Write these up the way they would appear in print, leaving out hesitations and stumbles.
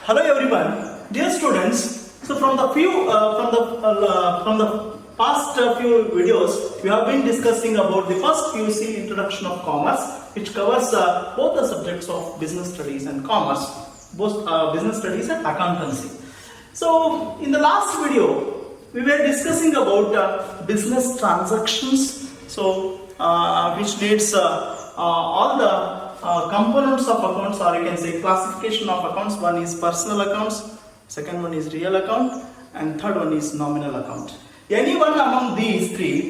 Hello everyone, dear students. So from the past few videos, we have been discussing about the first PUC introduction of commerce, which covers both the subjects of business studies and commerce, both business studies and accountancy. So in the last video, we were discussing about business transactions. So which needs all the components of accounts, or you can say classification of accounts. One is personal accounts, second one is real account, and third one is nominal account. Any one among these three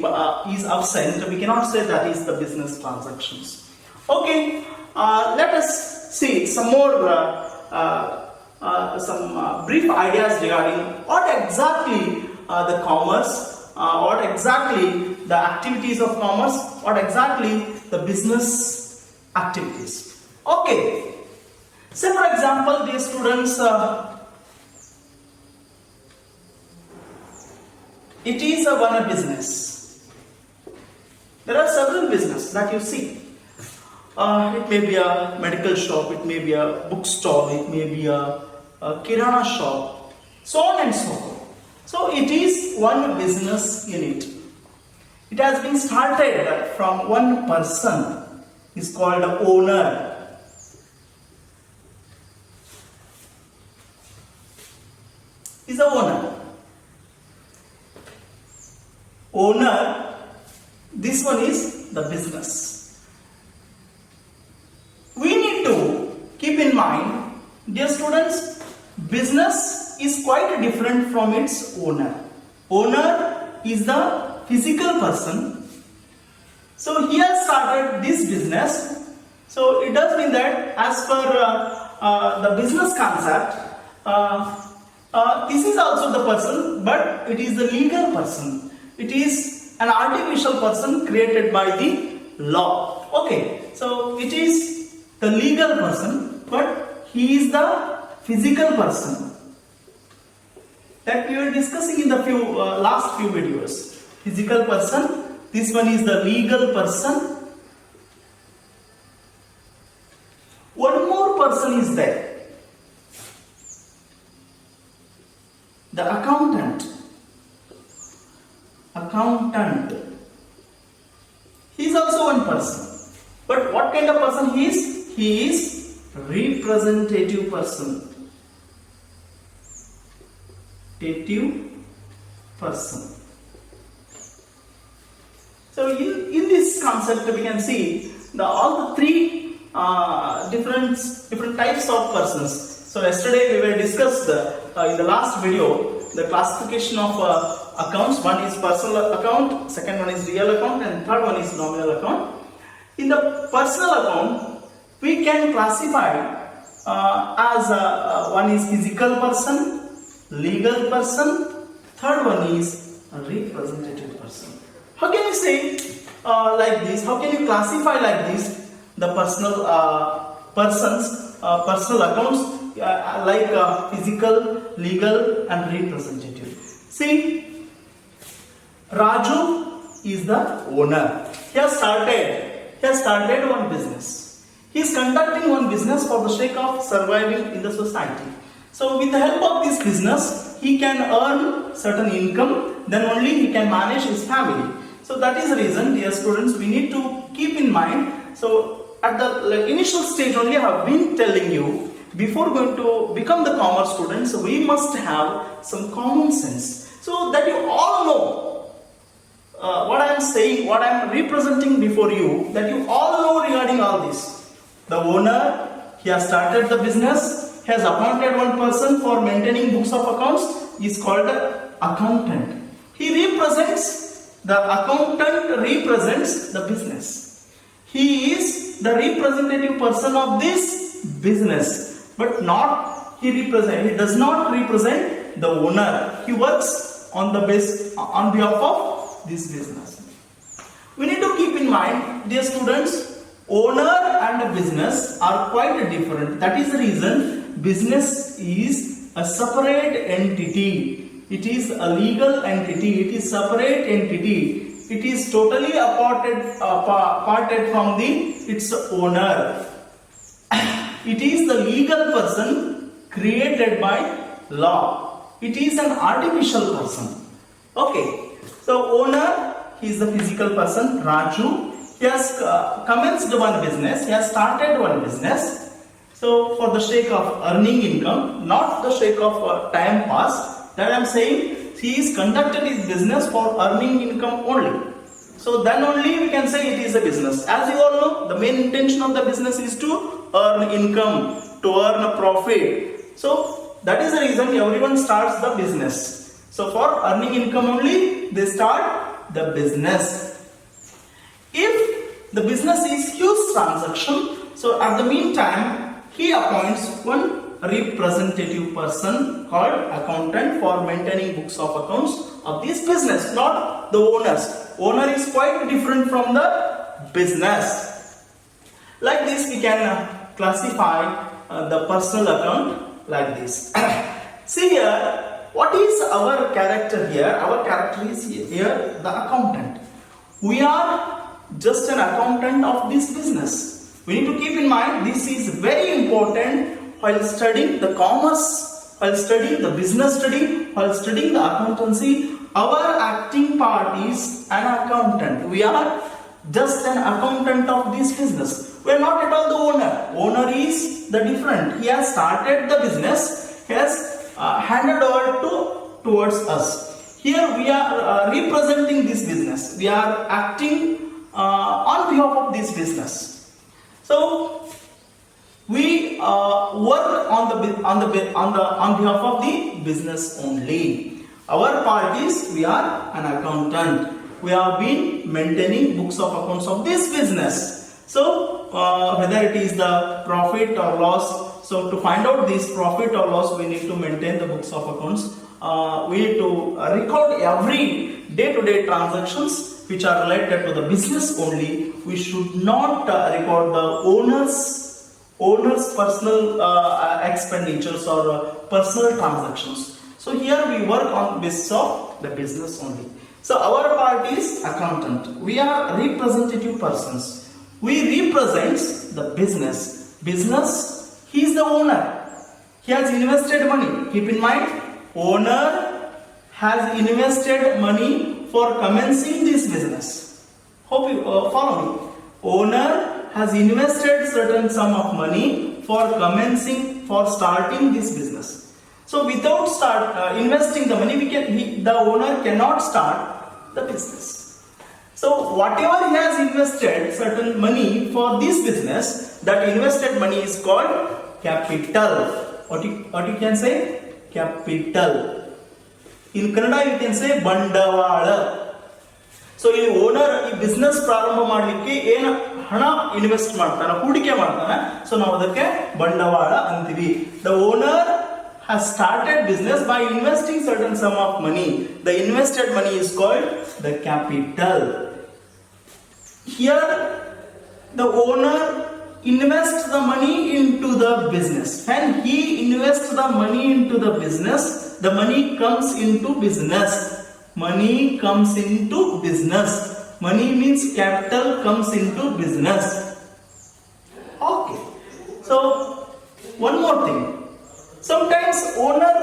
is absent, we cannot say that is the business transactions. Okay, let us see some more brief ideas regarding what exactly the commerce, what exactly the activities of commerce, what exactly the business activities. Okay, say for example, dear students, it is one business. There are several businesses that you see. It may be a medical shop, it may be a bookstore, it may be a kirana shop, so on and so forth. So it is one business unit. It has been started from one person. Is called owner. Is the owner. Owner, this one is the business. We need to keep in mind, dear students, business is quite different from its owner. Owner is the physical person. So he has started this business. So it does mean that as per the business concept, this is also the person, but it is the legal person. It is an artificial person created by the law. Okay, so it is the legal person, but he is the physical person that we were discussing in the last few videos. Physical person. This one is the legal person. One more person is there. The accountant. Accountant. He is also one person. But what kind of person he is? He is representative person. Representative person. So in this concept we can see all the three different types of persons. So yesterday we were discussed in the last video the classification of accounts. One is personal account, second one is real account, and third one is nominal account. In the personal account we can classify as one is physical person, legal person, third one is a representative person. How can you say like this? How can you classify like this the personal persons, personal accounts like physical, legal, and representative? See, Raju is the owner. He has started one business. He is conducting one business for the sake of surviving in the society. So with the help of this business, he can earn certain income. Then only he can manage his family. So that is the reason, dear students, we need to keep in mind. So at the initial stage only I have been telling you, before going to become the commerce students, we must have some common sense. So that you all know what I am saying, what I am representing before you, that you all know regarding all this. The owner, he has started the business, he has appointed one person for maintaining books of accounts, is called the accountant. He represents. The accountant represents the business. He is the representative person of this business, but he does not represent the owner. He works on behalf of this business. We need to keep in mind, dear students, owner and business are quite different. That is the reason business is a separate entity. It is a legal entity. It is separate entity. It is totally aparted from its owner. It is the legal person created by law. It is an artificial person. Okay, so owner, he is the physical person, Raju. He has commenced one business, he has started one business. So for the sake of earning income, not the sake of time passed, that I am saying, he is conducted his business for earning income only. So then only we can say it is a business. As you all know, the main intention of the business is to earn income, to earn a profit. So that is the reason everyone starts the business. So for earning income only, they start the business. If the business is huge transaction, so at the meantime, he appoints one representative person called accountant for maintaining books of accounts of this business, not the owners. Owner is quite different from the business. Like this, we can classify the personal account like this. See here, what is our character here? Our character is here the accountant. We are just an accountant of this business. We need to keep in mind, this is very important while studying the commerce, while studying the business study, while studying the accountancy. Our acting part is an accountant. We are just an accountant of this business. We are not at all the owner. Owner is the different. He has started the business. He has handed over towards us. Here we are representing this business. We are acting on behalf of this business. So we work on behalf of the business only. Our part is we are an accountant. We have been maintaining books of accounts of this business. So whether it is the profit or loss, so to find out this profit or loss, we need to maintain the books of accounts. We need to record every day-to-day transactions which are related to the business only. We should not record the owner's personal expenditures or personal transactions. So here we work on basis of the business only. So our part is accountant. We are representative persons. We represent the business. Business, he is the owner. He has invested money. Keep in mind, owner has invested money for commencing this business. Hope you follow me. Owner has invested certain sum of money for starting this business. So without investing the money, the owner cannot start the business. So whatever he has invested certain money for this business, that invested money is called capital. What you can say? Capital. In Kannada you can say ಬಂಡವಾಳ. So ಈ owner ಈ business ಪ್ರಾರಂಭ ಮಾಡಲಿಕ್ಕೆ ಏನು ಹಣ invest ಮಾಡ್ತಾನೆ, ಹೂಡಿಕೆ ಮಾಡ್ತಾನೆ, ಸೊ ನಾವು ಅದಕ್ಕೆ ಬಂಡವಾಳ ಅಂತೀವಿ. The owner has started business by investing certain sum of money. The invested money is called the capital. Here the owner invests the money into the business. When he invests the money into the business, the money comes into business. Money comes into business. Money means capital comes into business. Okay. So one more thing. Sometimes owner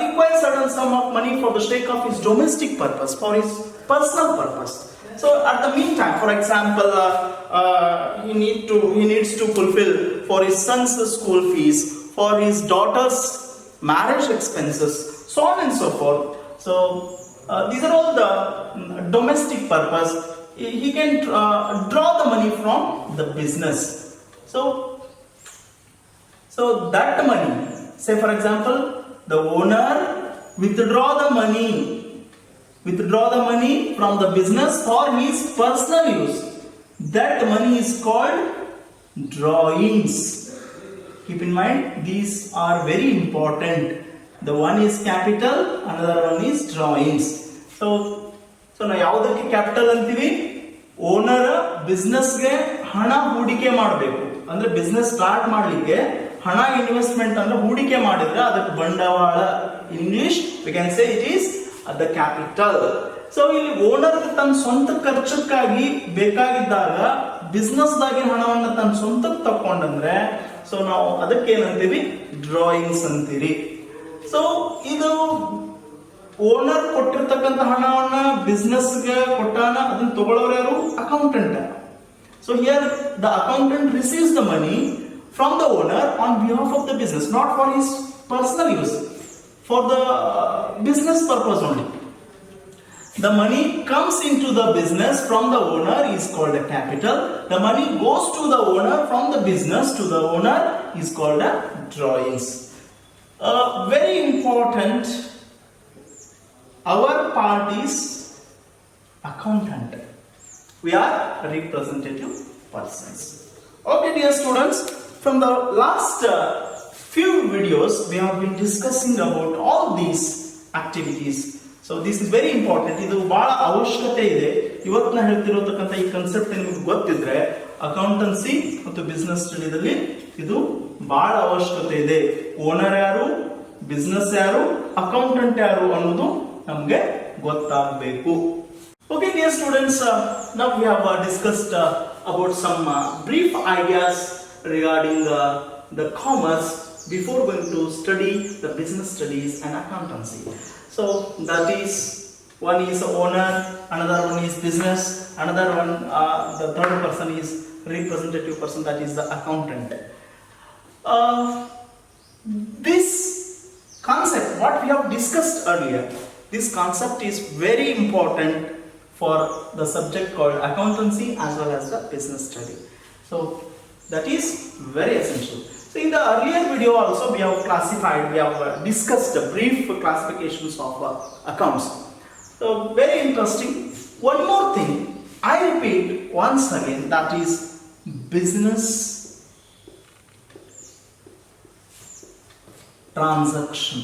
requires certain sum of money for the sake of his domestic purpose, for his personal purpose. So at the meantime, for example, he needs to fulfill for his son's school fees, for his daughter's marriage expenses, so on and so forth. So these are all the domestic purpose. He can draw the money from the business. So that money, say for example, the owner withdraw the money from the business for his personal use. That money is called drawings. Keep in mind, these are very important. The one is capital, another one is drawings. So ನಾವು ಯಾವುದಕ್ಕೆ capital ಅಂತೀವಿ? Owner ಬಿಸ್ನೆಸ್ಗೆ ಹಣ ಹೂಡಿಕೆ ಮಾಡಬೇಕು. ಅಂದ್ರೆ business start ಮಾಡಲಿಕ್ಕೆ ಹಣ investment ಅಂದ್ರೆ ಹೂಡಿಕೆ ಮಾಡಿದ್ರೆ ಅದಕ್ಕೆ ಬಂಡವಾಳ. English we can say it is the capital. So ಇಲ್ಲಿ ಓನರ್ ತನ್ನ ಸ್ವಂತ ಖರ್ಚಕ್ಕಾಗಿ ಬೇಕಾಗಿದ್ದಾಗ ಬಿಸ್ನೆಸ್ ದಾಗಿನ ಹಣವನ್ನು ತನ್ನ ಸ್ವಂತಕ್ಕೆ ತಕೊಂಡಂದ್ರೆ, ಸೊ ನಾವು ಅದಕ್ಕೆ ಏನಂತೀವಿ, ಡ್ರಾಯಿಂಗ್ಸ್ ಅಂತೀರಿ. ಸೊ ಇದು ಓನರ್ ಕೊಟ್ಟಿರ್ತಕ್ಕಂಥ ಹಣವನ್ನ ಬಿಸ್ನೆಸ್ಗೆ ಕೊಟ್ಟಾನ, ಅದನ್ನ ತಗೊಳ್ಳೋರು ಯಾರು, accountant. So here the accountant receives the money from the owner on behalf of the business, not for his personal use, for the business purpose only. The money comes into the business from the owner is called a capital. The money goes to the owner from the business to the owner is called a drawings. Very important, our part is accountant. We are representative persons. Okay dear students, from the last few videos we have been discussing about all these activities. So this is very important. ಇದು ಬಹಳ ಅವಶ್ಯಕತೆ ಇದೆ. ಇವತ್ತು ನಾನು ಹೇಳ್ತಿರೋತಕ್ಕಂಥ ಈ concept ನಿಮಗೆ ಗೊತ್ತಿದ್ರೆ accountancy ಮತ್ತು ಬಿಸ್ನೆಸ್ ಸ್ಟಡಿದಲ್ಲಿ ಇದು ಬಹಳ ಅವಶ್ಯಕತೆ ಇದೆ. ಓನರ್ ಯಾರು, ಬಿಸ್ನೆಸ್ ಯಾರು, ಅಕೌಂಟೆಂಟ್ ಯಾರು ಅನ್ನೋದು ನಮಗೆ ಗೊತ್ತಾಗಬೇಕು. Okay dear students, now we have discussed about some brief ideas regarding the commerce before going to study the business studies and accountancy. So that is, one is owner, another one is business, another one the third person is representative person, that is the accountant. This concept what we have discussed earlier, this concept is very important for the subject called accountancy as well as the business study. So that is very essential. So in the earlier video also we have classified, we have discussed the brief classifications of accounts. So very interesting. One more thing, I repeat once again, that is business transaction.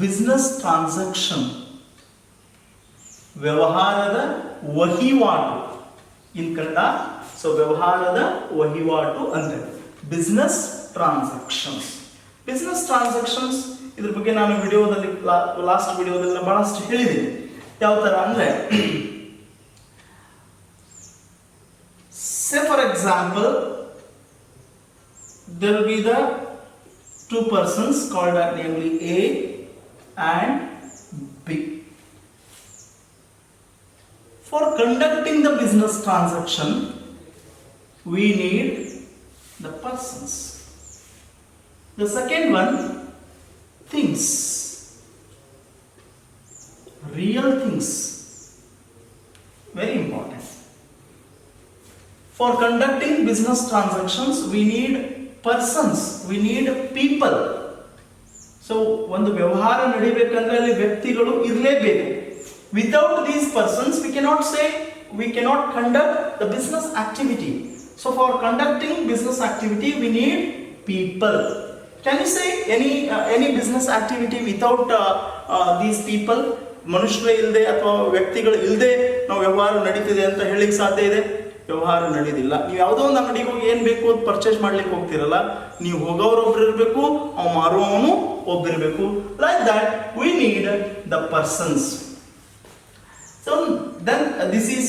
Business transaction, ವ್ಯವಹಾರದ ವಹಿವಾಟು ಇನ್ Kannada. So ವ್ಯವಹಾರದ ವಹಿವಾಟು ಅಂದ್ರೆ business transactions. Business transactions ಇದ್ರ ಬಗ್ಗೆ ನಾನು ವಿಡಿಯೋದಲ್ಲಿ last ವಿಡಿಯೋದಲ್ಲಿ ಬಹಳಷ್ಟು ಹೇಳಿದ್ದೀನಿ. ಯಾವ ತರ ಅಂದ್ರೆ, say for example there will be the two persons called namely A and B. For conducting the business transaction, we need the persons. The second one, things, real things, very important. For conducting business transactions, we need persons, we need people. So ಒಂದು ವ್ಯವಹಾರ ನಡಿಬೇಕಂದ್ರೆ ಅಲ್ಲಿ ವ್ಯಕ್ತಿಗಳು ಇರಲೇಬೇಕು. Without these persons we cannot say, we cannot conduct the business activity. So for conducting business activity we need people. Can you say any business activity without these people? ಮನುಷ್ಯರೇ ಇಲ್ಲದೆ ಅಥವಾ ವ್ಯಕ್ತಿಗಳು ಇಲ್ಲದೆ ನಾವು ವ್ಯವಹಾರ ನಡೀತಿದೆ ಅಂತ ಹೇಳಿಕ್ಕೆ ಸಾಧ್ಯ ಇದೆ? ವ್ಯವಹಾರ ನಡೆಯೋದಿಲ್ಲ. ನೀವು ಯಾವುದೋ ಒಂದು ಅಂಗಡಿಗೆ ಹೋಗಿ ಏನು ಬೇಕು ಅಂತ ಪರ್ಚೇಸ್ ಮಾಡ್ಲಿಕ್ಕೆ ಹೋಗ್ತಿರಲ್ಲ, ನೀವು ಹೋಗೋರು ಒಬ್ರು ಇರಬೇಕು, ಅವ್ ಮಾರುವವನು ಒಬ್ಬಿರಬೇಕು. Like that we need the persons. So then this is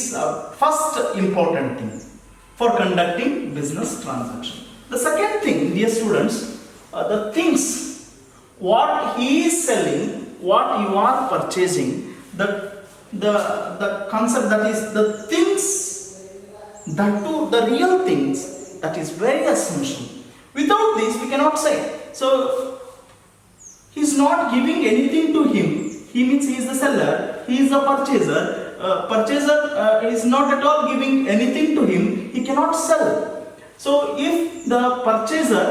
first important thing for conducting business transaction. The second thing, dear students, the things what he is selling, what you are purchasing, the concept, that is the things, that too the real things, that is very essential. Without this we cannot say. So he is not giving anything to him. He means he is the seller, he is the purchaser. Purchaser is not at all giving anything to him, he cannot sell. So if the purchaser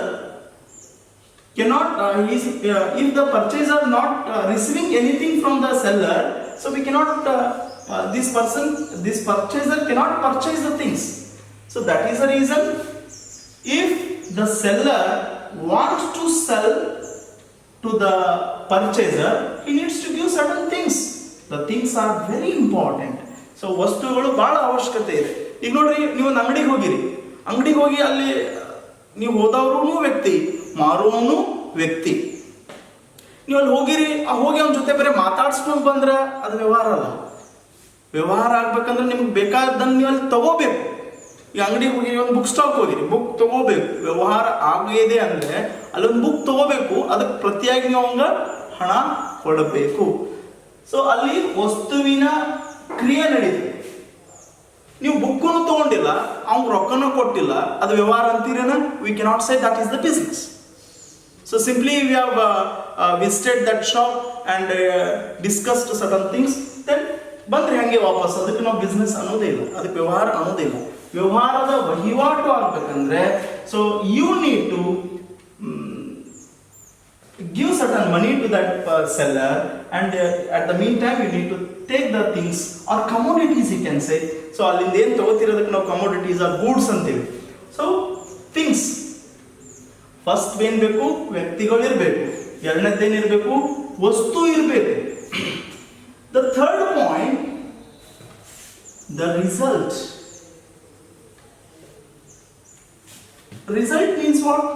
cannot, if the purchaser not receiving anything from the seller, so we cannot, this purchaser cannot purchase the things. So that is the reason, if the seller wants to sell to the purchaser, he needs to give certain things. The things are very important. So ವಸ್ತುಗಳು ಬಹಳ ಅವಶ್ಯಕತೆ ಇದೆ. ಈಗ ನೋಡ್ರಿ, ನೀವು ಒಂದು ಅಂಗಡಿಗೆ ಹೋಗಿ ಅಲ್ಲಿ ನೀವು ಹೋದವರು ವ್ಯಕ್ತಿ, ಮಾರುವವನು ವ್ಯಕ್ತಿ. ನೀವು ಅಲ್ಲಿ ಹೋಗಿರಿ, ಹೋಗಿ ಅವನ ಜೊತೆ ಬರೀ ಮಾತಾಡ್ಸ್ಕೊಂಡು ಬಂದ್ರೆ ಅದು ವ್ಯವಹಾರ ಅಲ್ಲ. ವ್ಯವಹಾರ ಆಗ್ಬೇಕಂದ್ರೆ ನಿಮ್ಗೆ ಬೇಕಾದನ್ನು ನೀವು ಅಲ್ಲಿ ತಗೋಬೇಕು. ಈ ಅಂಗಡಿಗೆ ಹೋಗಿ ಒಂದು ಬುಕ್ ಸ್ಟಾಕ್ ಹೋಗಿರಿ, ಬುಕ್ ತಗೋಬೇಕು, ವ್ಯವಹಾರ ಆಗಿದೆ ಅಂದರೆ ಅಲ್ಲೊಂದು ಬುಕ್ ತಗೋಬೇಕು, ಅದಕ್ಕೆ ಪ್ರತಿಯಾಗಿ ನೀವು ಅವಂಗ ಹಣ ಕೊಡಬೇಕು. ಸೊ ಅಲ್ಲಿ ವಸ್ತುವಿನ ಕ್ರಿಯೆ ನಡೀತದೆ. ನೀವು ಬುಕ್ಕನ್ನು ತಗೊಂಡಿಲ್ಲ, ಅವ್ನು ರೊಕ್ಕನೂ ಕೊಟ್ಟಿಲ್ಲ, ಅದು ವ್ಯವಹಾರ ಅಂತೀರೇನ? We cannot say that is the business. So simply we have visited that shop and discussed certain things, then ಬಂದ್ರೆ ಹಂಗೆ ವಾಪಸ್, ಅದಕ್ಕೆ ನಾವು ಬಿಸ್ನೆಸ್ ಅನ್ನೋದೇ ಇಲ್ಲ, ಅದಕ್ಕೆ ವ್ಯವಹಾರ ಅನ್ನೋದೇ ಇಲ್ಲ. ವ್ಯವಹಾರದ ವಹಿವಾಟು ಆಗ್ಬೇಕಂದ್ರೆ so you need to give certain money to that seller, and at the meantime you need to take the things or commodities, you can say. So ಅಲ್ಲಿಂದ ಏನು ತಗೋತಿರೋದಕ್ಕೆ ನಾವು ಕಮೋಡಿಟೀಸ್ ಆರ್ ಗೂಡ್ಸ್ ಅಂತೀವಿ. ಸೊ ಥಿಂಗ್ಸ್ ಫಸ್ಟ್ ಏನ್ ಬೇಕು? ವ್ಯಕ್ತಿಗಳು ಇರಬೇಕು. ಎರಡನೇದೇನಿರಬೇಕು? ವಸ್ತು ಇರಬೇಕು. The third point, the result. Result means what?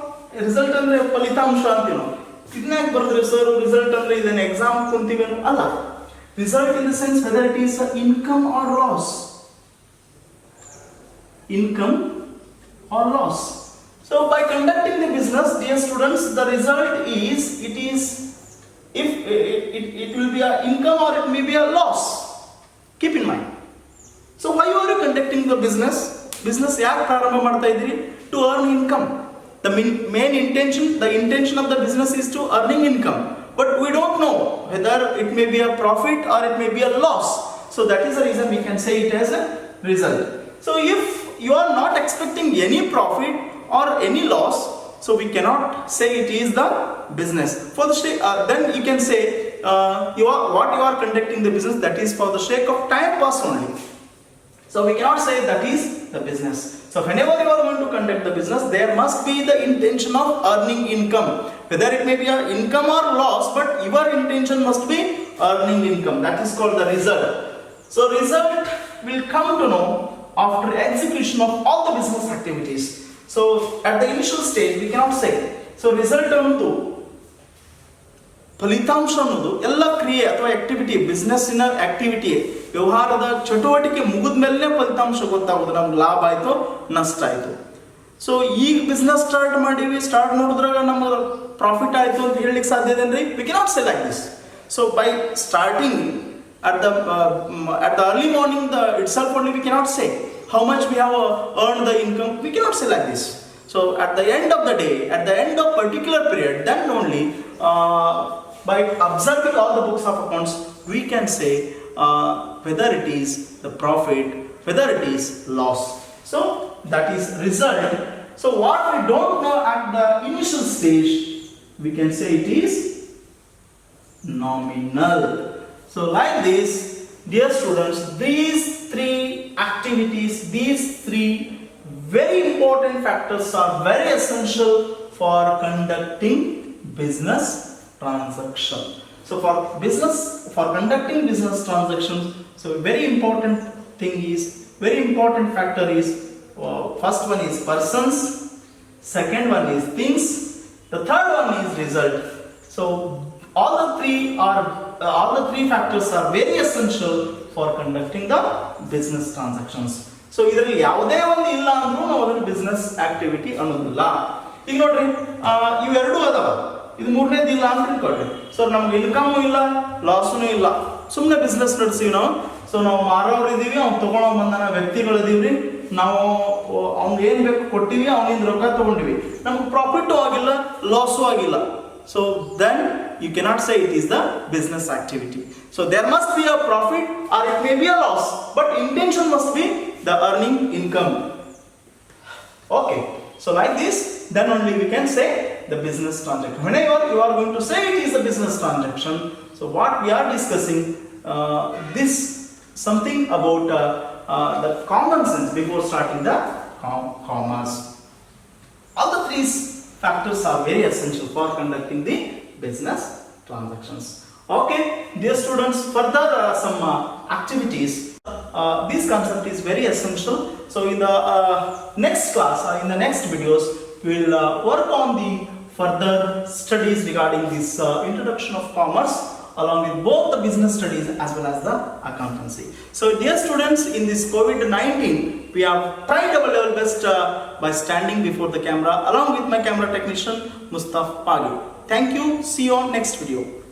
Result ಅಂದ್ರೆ ಫಲಿತಾಂಶ ಅಂತೀವಿ ನಾವು. ಇದನ್ಯಾಕೆ ಬರ್ತಾರೆ ಸರ್ ರಿಸಲ್ಟ್ ಅಂದ್ರೆ ಇದನ್ನ ಎಕ್ಸಾಮ್ ಕುಂತೀವಿ ಅಲ್ಲ. Result in the sense whether it is income R loss. Income R loss. So by conducting the business, dear students, the result is it will be an income or it may be a loss. Keep in mind. So why you are conducting the business? Business ಯಾಕೆ ಪ್ರಾರಂಭ ಮಾಡ್ತಾ ಇದ್ದೀರಿ? To earn income. The main intention, the intention of the business is to earning income. But we don't know whether it may be a profit or it may be a loss. So that is the reason we can say it as a result. So if you are not expecting any profit or any loss, so we cannot say it is the business. For the then you can say what you are conducting the business, that is for the sake of time pass only. So we cannot say that is the business. So whenever you are going to conduct the business, there must be the intention of earning income. Whether it may be an income or loss, but your intention must be earning income. That is called the result. So result will come to know after execution of all the business activities. So at the initial stage we cannot say. So result ಅನ್ನೋದು, ಫಲಿತಾಂಶ ಅನ್ನೋದು ಎಲ್ಲ ಕ್ರಿಯೆ ಅಥವಾ activity, ಬಿಸ್ನೆಸ್ಸಿನ activity, ವ್ಯವಹಾರದ ಚಟುವಟಿಕೆ ಮುಗಿದ ಮೇಲೆ ಫಲಿತಾಂಶ ಗೊತ್ತಾಗೋದು, ನಮ್ಗೆ ಲಾಭ ಆಯ್ತು ನಷ್ಟ ಆಯ್ತು. ಸೊ ಈಗ ಬಿಸ್ನೆಸ್ ಸ್ಟಾರ್ಟ್ ಮಾಡೀವಿ, ಸ್ಟಾರ್ಟ್ ನೋಡಿದ್ರಾಗ ನಮ್ಗೆ ಪ್ರಾಫಿಟ್ ಆಯ್ತು ಅಂತ ಹೇಳಲಿಕ್ಕೆ ಸಾಧ್ಯ ಇದೇನ್ರಿ? We cannot say like this. So by starting at the early morning itself only we cannot say how much we have earned the income. We cannot say like this. So at the end of the day, at the end of particular period, then only by observing all the books of accounts we can say whether it is the profit, whether it is loss. So that is result. So what we don't know at the initial stage, we can say it is nominal. So like this, dear students, these three activities, these three very important factors are very essential for conducting business transaction. So for conducting business transactions, so very important factor is first one is persons, second one is things, the third one is result. So all the three factors are very essential for conducting the business transactions. So ಇದರಲ್ಲಿ ಯಾವುದೇ ಒಂದು ಇಲ್ಲ ಅಂದ್ರೂ ನಾವು ಅದನ್ನ business activity ಅನ್ನೋದಿಲ್ಲ. ಈಗ ನೋಡ್ರಿ, ಇವೆರಡೂ ಅದಾವ, ಇದು ಮೂರನೇದು ಇಲ್ಲ ಅಂತ ತಿಳ್ಕೊಳ್ರಿ. ಸೊ ನಮ್ಗೆ ಇನ್ಕಮು ಇಲ್ಲ, ಲಾಸ್ನು ಇಲ್ಲ, ಸುಮ್ಮನೆ ಬಿಸ್ನೆಸ್ ನಡೆಸಿವಿ ನಾವು. ಸೊ ನಾವು ಮಾರೋರು ಇದೀವಿ, ಅವ್ನು ತಗೊಳ್ಳೋ ಬಂದನ ವ್ಯಕ್ತಿಗಳು ಇದೀವ್ರಿ, ನಾವು ಅವ್ನಿಗೆ ಏನ್ ಬೇಕು ಕೊಟ್ಟಿವಿ, ಅವನಿಂದ ರೊಕ್ಕ ತಗೊಂಡಿವಿ, ನಮ್ಗೆ ಪ್ರಾಫಿಟು ಆಗಿಲ್ಲ, ಲಾಸು ಆಗಿಲ್ಲ. So then you cannot say it is the business activity. So there must be a profit or it may be a loss, but intention must be the earning income. Okay, so like this, then only we can say the business transaction. Whenever you are going to say it is a business transaction, so what we are discussing this something about the common sense before starting the commerce. All the three factors are very essential for conducting the business transactions. Okay, dear students, further some activities. This concept is very essential. So in the next class or in the next videos, we will work on the further studies regarding this introduction of commerce along with both the business studies as well as the accountancy. So dear students, in this COVID-19, we have tried our level best by standing before the camera along with my camera technician Mustaf Pagi. Thank you. See you on next video.